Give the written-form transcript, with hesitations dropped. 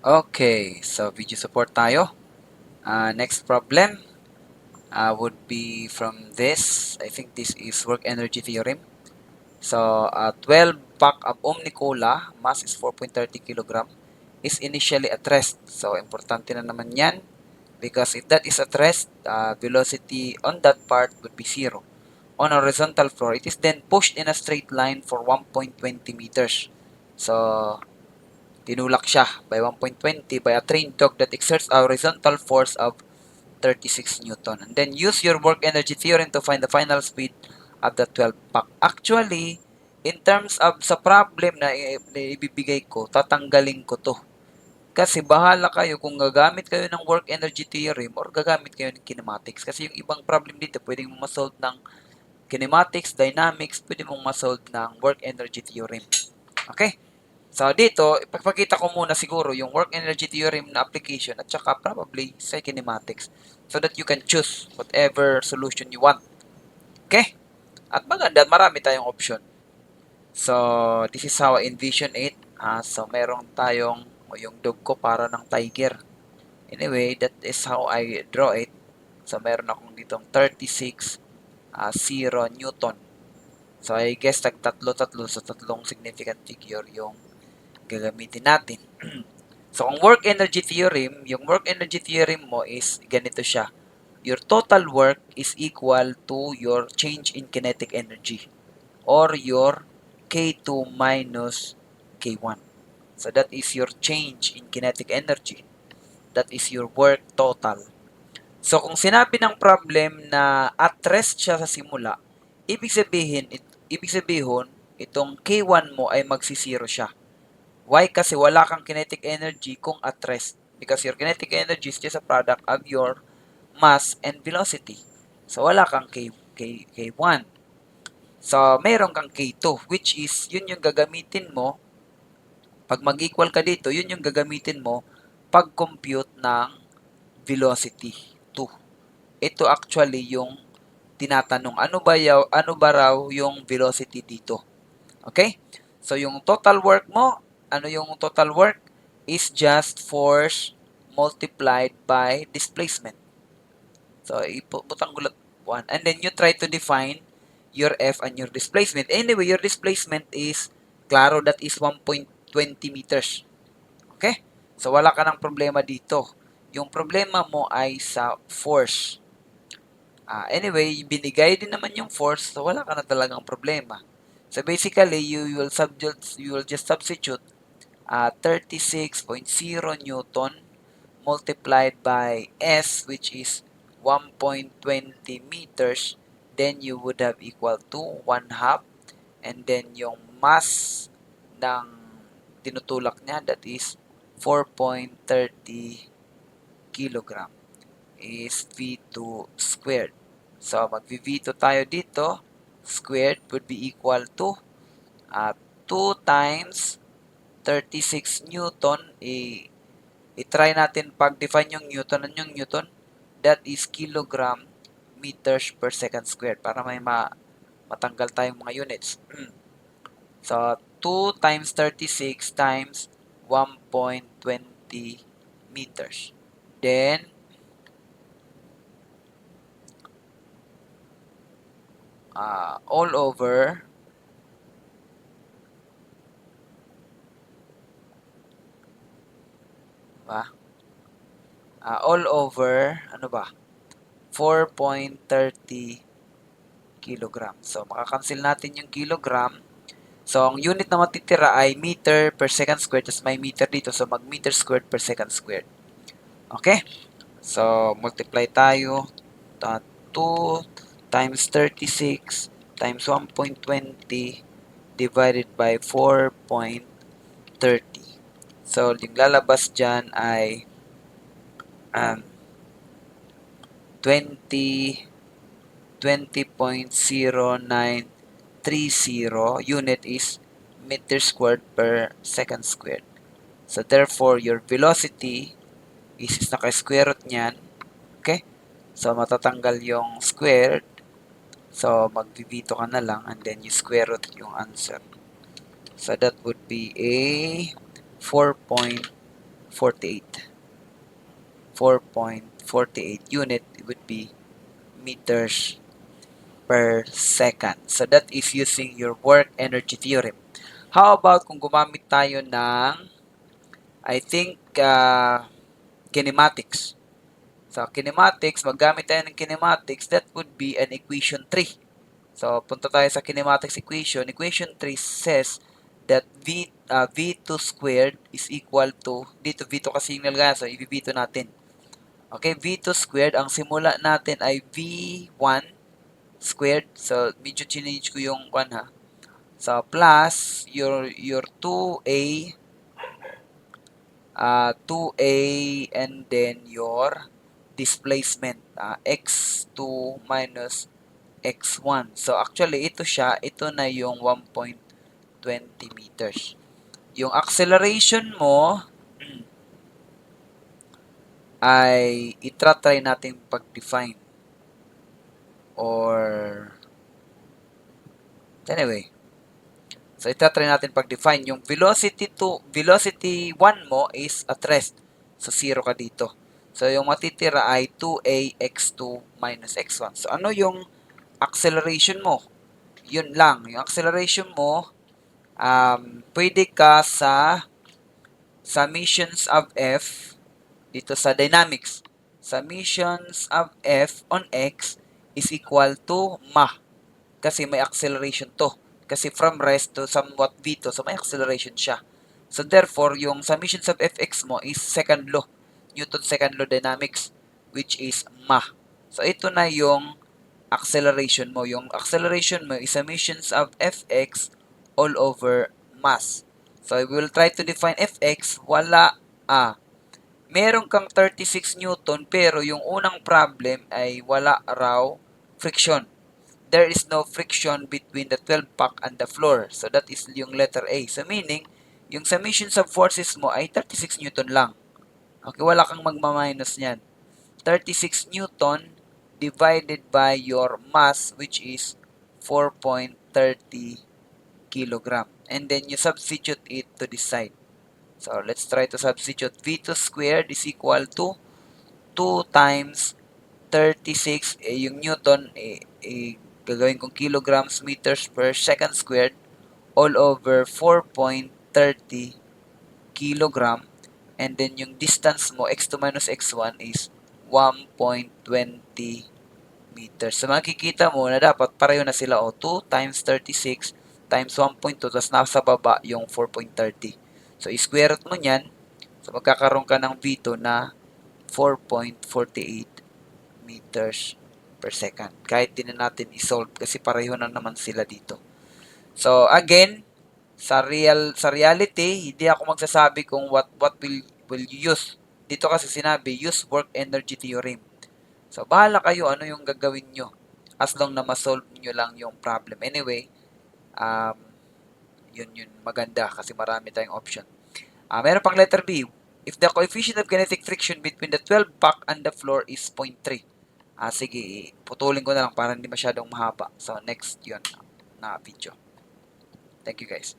Okay, so video support tayo. Next problem would be from this. I think this is work energy theorem. So, 12 pack of Omni Cola, mass is 4.30 kilogram, is initially at rest. So, importante na naman yan because if that is at rest, velocity on that part would be 0. On a horizontal floor, it is then pushed in a straight line for 1.20 meters. So, tinulak siya by 1.20 by a trained dog that exerts a horizontal force of 36 Newton. And then use your work energy theorem to find the final speed of the 12 pack. Actually, in terms of sa problem na ibibigay ko, tatanggalin ko to. Kasi bahala kayo kung gagamit kayo ng work energy theorem or gagamit kayo ng kinematics. Kasi yung ibang problem dito, pwede mong masolve ng kinematics, dynamics, pwede mong masolve ng work energy theorem. Okay? So, dito, ipagpakita ko muna siguro yung work energy theorem na application at saka probably sa kinematics so that you can choose whatever solution you want. Okay? At maganda, marami tayong option. So, this is how I envision it. So, meron tayong yung dog ko para ng tiger. Anyway, that is how I draw it. So, meron akong ditong 36 0 Newton. So, I guess tatlo-tatlo sa tatlong significant figure yung gagamitin natin. So, kung work energy theorem, yung work energy theorem mo is ganito siya. Your total work is equal to your change in kinetic energy or your K2 minus K1. So, that is your change in kinetic energy. That is your work total. So, kung sinabi ng problem na at rest siya sa simula, ibig sabihin itong K1 mo ay magsisiro siya. Why? Kasi wala kang kinetic energy kung at rest. Because your kinetic energy is just a product of your mass and velocity. So, wala kang K1. So, meron kang K2, which is, yun yung gagamitin mo. Pag mag-equal ka dito, yun yung gagamitin mo pag-compute ng velocity 2. Ito actually yung tinatanong, ano ba raw yung velocity dito? Okay? So, yung total work mo, ano yung total work? Is just force multiplied by displacement. So, iputang gulat 1. And then, you try to define your F and your displacement. Anyway, your displacement is, klaro, that is 1.20 meters. Okay? So, wala ka ng problema dito. Yung problema mo ay sa force. Anyway, binigay din naman yung force, so wala ka na talagang problema. So basically, you will just substitute 36.0 Newton multiplied by S, which is 1.20 meters. Then you would have equal to 1 half. And then yung mass ng tinutulak niya, that is 4.30 kilogram is V2 squared. So, mag-V2 tayo dito. Squared would be equal to 2 times 36 Newton. I-try natin pag-define yung Newton. Ano yung Newton? That is kilogram meters per second squared para may matanggal tayong mga units. So, 2 times 36 times 1.20 meters. Then, all over ba? All over, ano ba? 4.30 kilogram. So, makakancel natin yung kilogram. So, ang unit na matitira ay meter per second squared. Tapos may meter dito. So, mag-meter squared per second squared. Okay? So, multiply tayo. 2 times 36 times 1.20 divided by 4.30. So, yung lalabas dyan ay 20 20.0930 unit is meter squared per second squared. So, therefore, your velocity is naka-square root niyan. Okay? So, matatanggal yung squared. So, mag-V2 ka na lang and then you square root yung answer. So, that would be a 4.30 4.48. 4.48 unit would be meters per second. So that is using your work energy theorem. How about kung gumamit tayo ng, I think, kinematics. So, kinematics, maggamit tayo ng kinematics, that would be an equation 3. So, punta tayo sa kinematics equation. Equation 3 says that V2 squared is equal to, dito V2 kasi yung nilagay, so i-V2 natin. Okay, V2 squared, ang simula natin ay V1 squared. So, medyo change ko yung 1 ha. So, plus your 2A and then your displacement, x2 minus x1. So, actually, ito siya. Ito na yung 1.20 meters. Yung acceleration mo ay itratry natin pag-define. Or, anyway. So, itatry natin pag-define. Yung velocity 1 mo is at rest. So, 0 ka dito. So, yung matitira ay 2a x2 minus x1. So, ano yung acceleration mo? Yun lang. Yung acceleration mo, pwede ka sa summations of f dito sa dynamics. Summations of f on x is equal to ma. Kasi may acceleration to. Kasi from rest to somewhat v2, so may acceleration siya. So therefore, yung summations of fx mo is second law. Newton's second law dynamics, which is ma. So ito na yung acceleration mo. Yung acceleration mo is summations of fx all over mass. So we will try to define fx. Wala. Meron kang 36 Newton pero yung unang problem ay wala raw friction. There is no friction between the 12 pack and the floor. So that is yung letter A. So meaning, yung summations of forces mo ay 36 Newton lang. Okay, wala kang magma-minus niyan. 36 Newton divided by your mass, which is 4.30 kilogram. And then you substitute it to this side. So let's try to substitute. V2 squared is equal to 2 times 36. Yung Newton, gagawin kong kilograms meters per second squared all over 4.30 kilogram. And then yung distance mo, x2 minus x1 is 1.20 meters. So makikita mo na dapat pareho na sila. 2 times 36 times 1.2 tapos nasa baba yung 4.30. So i-square root mo yan. So magkakaroon ka ng V2 na 4.48 meters per second. Kahit din na natin i-solve kasi pareho na naman sila dito. So again, sa reality, hindi ako magsasabi kung what will you use. Dito kasi sinabi, use work energy theorem. So bahala kayo ano yung gagawin nyo. As long na ma-solve nyo lang yung problem. Anyway, yun maganda kasi marami tayong option. Meron pang letter B. If the coefficient of kinetic friction between the 12 pack and the floor is 0.3. Sige, putulin ko na lang para hindi masyadong mahaba. So, next yun na video. Thank you guys.